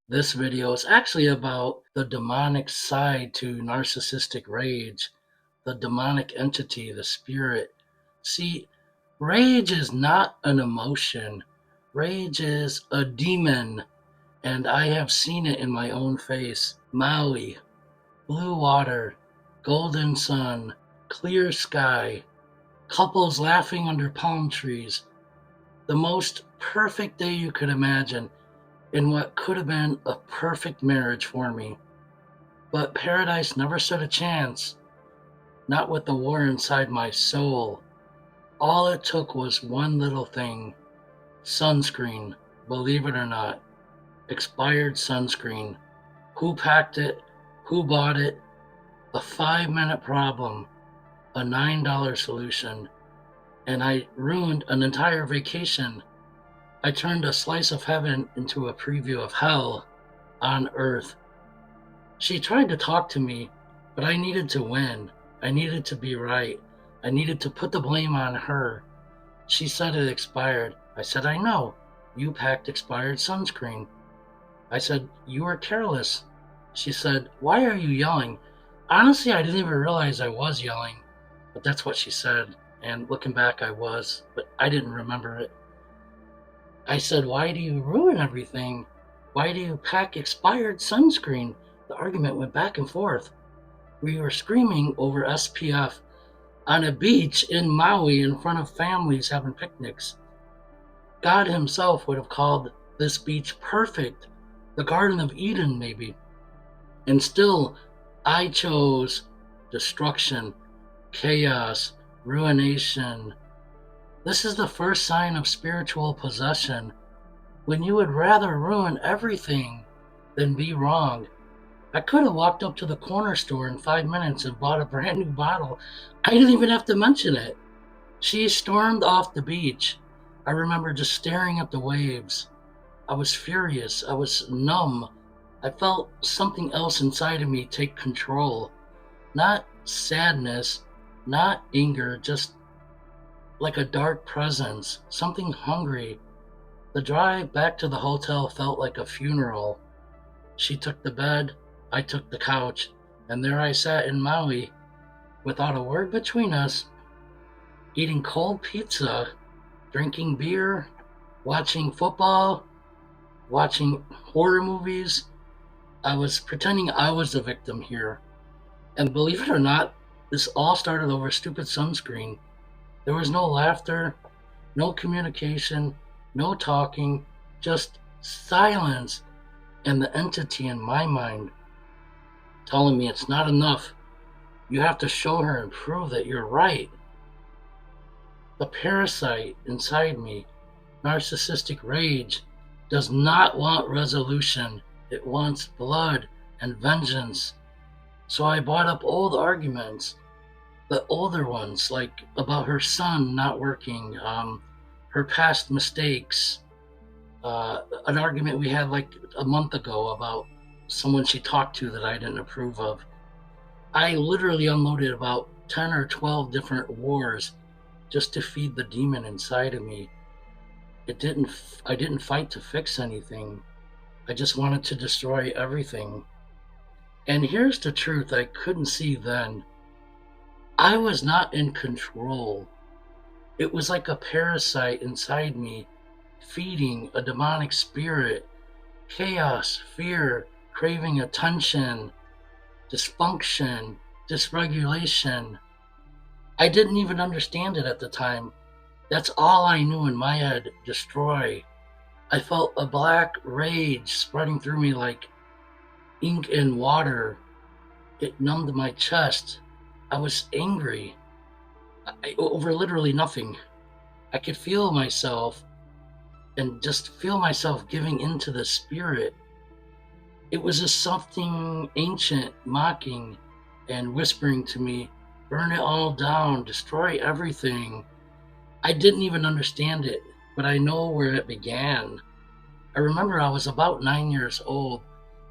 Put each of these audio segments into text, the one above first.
This video is actually about the demonic side to narcissistic rage, the demonic entity, the spirit. See, rage is not an emotion, rage is a demon, and I have seen it in my own face. Maui, blue water, golden sun, clear sky, couples laughing under palm trees, the most perfect day you could imagine in what could have been a perfect marriage for me. But paradise never stood a chance, not with the war inside my soul. All it took was one little thing: sunscreen, believe it or not, expired sunscreen. Who packed it? Who bought it? A 5-minute problem, a $9 solution, and I ruined an entire vacation. I turned a slice of heaven into a preview of hell on earth. She tried to talk to me, but I needed to win. I needed to be right. I needed to put the blame on her. She said it expired. I said, I know. You packed expired sunscreen. I said, you were careless. She said, why are you yelling? Honestly, I didn't even realize I was yelling, but that's what she said. And looking back, I was, but I didn't remember it. I said, why do you ruin everything? Why do you pack expired sunscreen? The argument went back and forth. We were screaming over SPF on a beach in Maui in front of families having picnics. God himself would have called this beach perfect, the Garden of Eden maybe. And still, I chose destruction, chaos, ruination. This is the first sign of spiritual possession, when you would rather ruin everything than be wrong. I could have walked up to the corner store in 5 minutes and bought a brand new bottle. I didn't even have to mention it. She stormed off the beach. I remember just staring at the waves. I was furious. I was numb. I felt something else inside of me take control. Not sadness, not anger, just like a dark presence, something hungry. The drive back to the hotel felt like a funeral. She took the bed, I took the couch, and there I sat in Maui, without a word between us, eating cold pizza, drinking beer, watching football, watching horror movies. I was pretending I was the victim here. And believe it or not, this all started over stupid sunscreen. There was no laughter, no communication, no talking, just silence and the entity in my mind telling me it's not enough. You have to show her and prove that you're right. The parasite inside me, narcissistic rage, does not want resolution. It wants blood and vengeance. So I brought up old arguments, the older ones, like about her son not working, her past mistakes, an argument we had like a month ago about someone she talked to that I didn't approve of. I literally unloaded about 10 or 12 different wars just to feed the demon inside of me. I didn't fight to fix anything. I just wanted to destroy everything. And here's the truth I couldn't see then. I was not in control. It was like a parasite inside me, feeding a demonic spirit, chaos, fear, craving attention, dysfunction, dysregulation. I didn't even understand it at the time. That's all I knew in my head: destroy. I felt a black rage spreading through me like ink in water. It numbed my chest. I was angry over literally nothing. I could feel myself and just feel myself giving into the spirit. It was just something ancient mocking and whispering to me, burn it all down, destroy everything. I didn't even understand it, but I know where it began. I remember I was about 9 years old.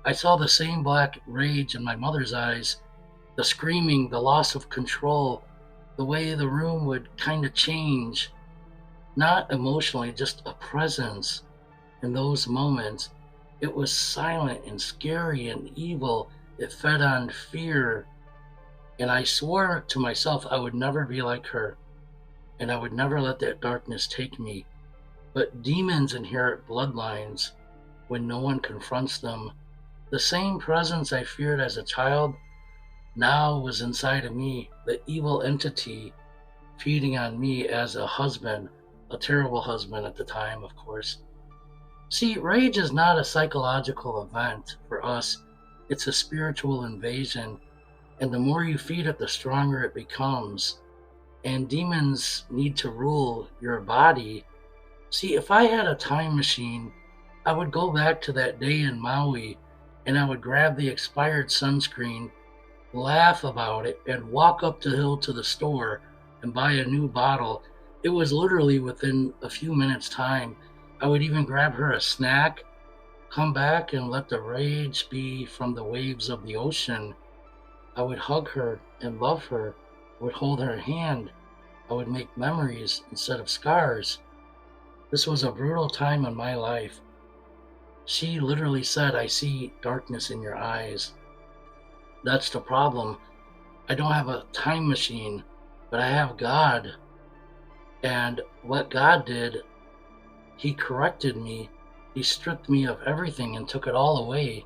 I saw the same black rage in my mother's eyes, the screaming, the loss of control, the way the room would kind of change, not emotionally, just a presence in those moments. It was silent and scary and evil. It fed on fear. And I swore to myself I would never be like her, and I would never let that darkness take me. But demons inherit bloodlines when no one confronts them. The same presence I feared as a child now was inside of me, the evil entity feeding on me as a husband, a terrible husband at the time, of course. See, rage is not a psychological event for us, it's a spiritual invasion. And the more you feed it, the stronger it becomes. And demons need to rule your body. See, if I had a time machine, I would go back to that day in Maui and I would grab the expired sunscreen, laugh about it, and walk up the hill to the store and buy a new bottle. It was literally within a few minutes' time. I would even grab her a snack, come back and let the rage be from the waves of the ocean. I would hug her and love her. I would hold her hand. I would make memories instead of scars. This was a brutal time in my life. She literally said, "I see darkness in your eyes." That's the problem. I don't have a time machine, but I have God. And what God did, He corrected me. He stripped me of everything and took it all away.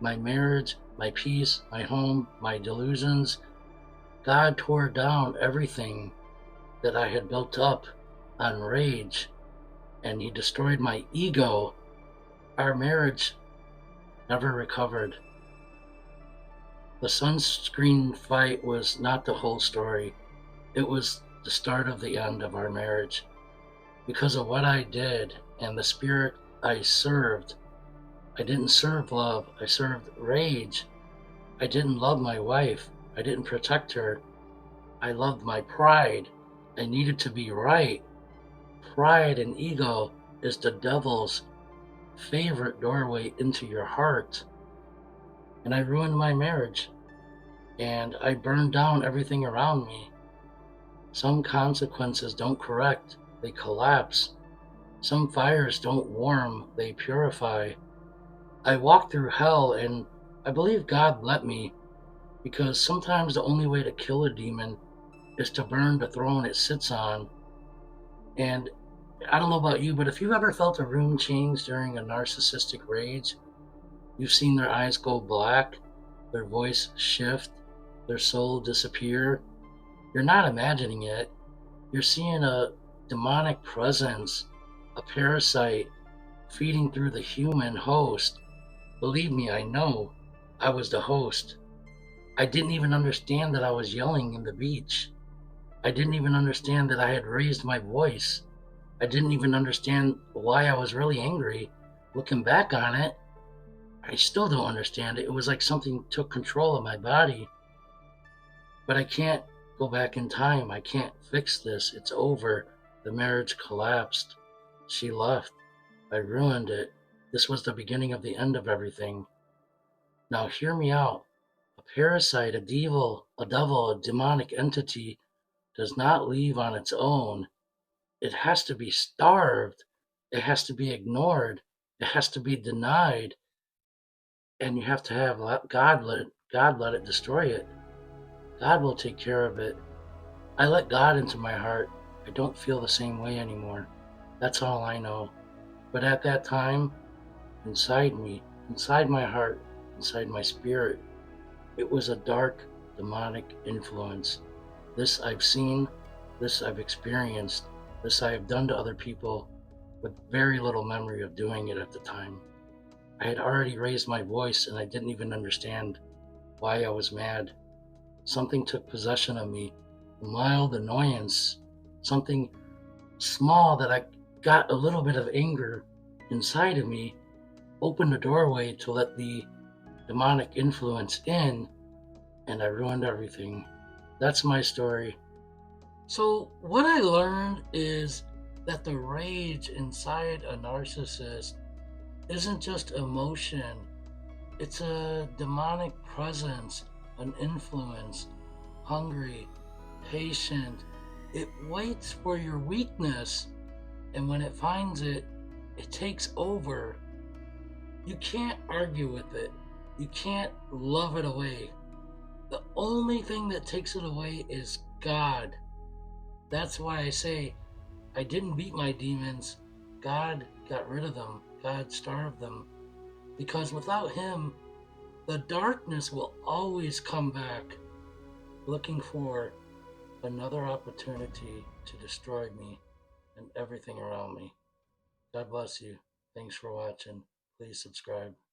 My marriage, my peace, my home, my delusions. God tore down everything that I had built up on rage, and He destroyed my ego. Our marriage never recovered. The sunscreen fight was not the whole story. It was the start of the end of our marriage. Because of what I did and the spirit I served, I didn't serve love, I served rage. I didn't love my wife, I didn't protect her. I loved my pride. I needed to be right. Pride and ego is the devil's favorite doorway into your heart. And I ruined my marriage. And I burned down everything around me. Some consequences don't correct, they collapse. Some fires don't warm, they purify. I walked through hell, and I believe God let me, because sometimes the only way to kill a demon is to burn the throne it sits on. And I don't know about you, but if you've ever felt a room change during a narcissistic rage, you've seen their eyes go black, their voice shift, their soul disappear. You're not imagining it. You're seeing a demonic presence, a parasite feeding through the human host. Believe me, I know. I was the host. I didn't even understand that I was yelling in the beach. I didn't even understand that I had raised my voice. I didn't even understand why I was really angry. Looking back on it, I still don't understand it. It was like something took control of my body. But I can't go back in time. I can't fix this. It's over. The marriage collapsed. She left. I ruined it. This was the beginning of the end of everything. Now hear me out. A parasite, a devil, a demonic entity does not leave on its own. It has to be starved. It has to be ignored. It has to be denied. And you have to have God let it destroy it. God will take care of it. I let God into my heart. I don't feel the same way anymore. That's all I know. But at that time, inside me, inside my heart, inside my spirit, it was a dark, demonic influence. This I've seen, this I've experienced, this I have done to other people with very little memory of doing it at the time. I had already raised my voice and I didn't even understand why I was mad. Something took possession of me, a mild annoyance, something small that I got a little bit of anger inside of me, opened the doorway to let the demonic influence in, and I ruined everything. That's my story. So, what I learned is that the rage inside a narcissist isn't just emotion, it's a demonic presence, an influence, hungry, patient. It waits for your weakness, and when it finds it, it takes over. You can't argue with it. You can't love it away. The only thing that takes it away is God. That's why I say I didn't beat my demons. God got rid of them. God starved them. Because without Him, the darkness will always come back looking for another opportunity to destroy me and everything around me. God bless you. Thanks for watching. Please subscribe.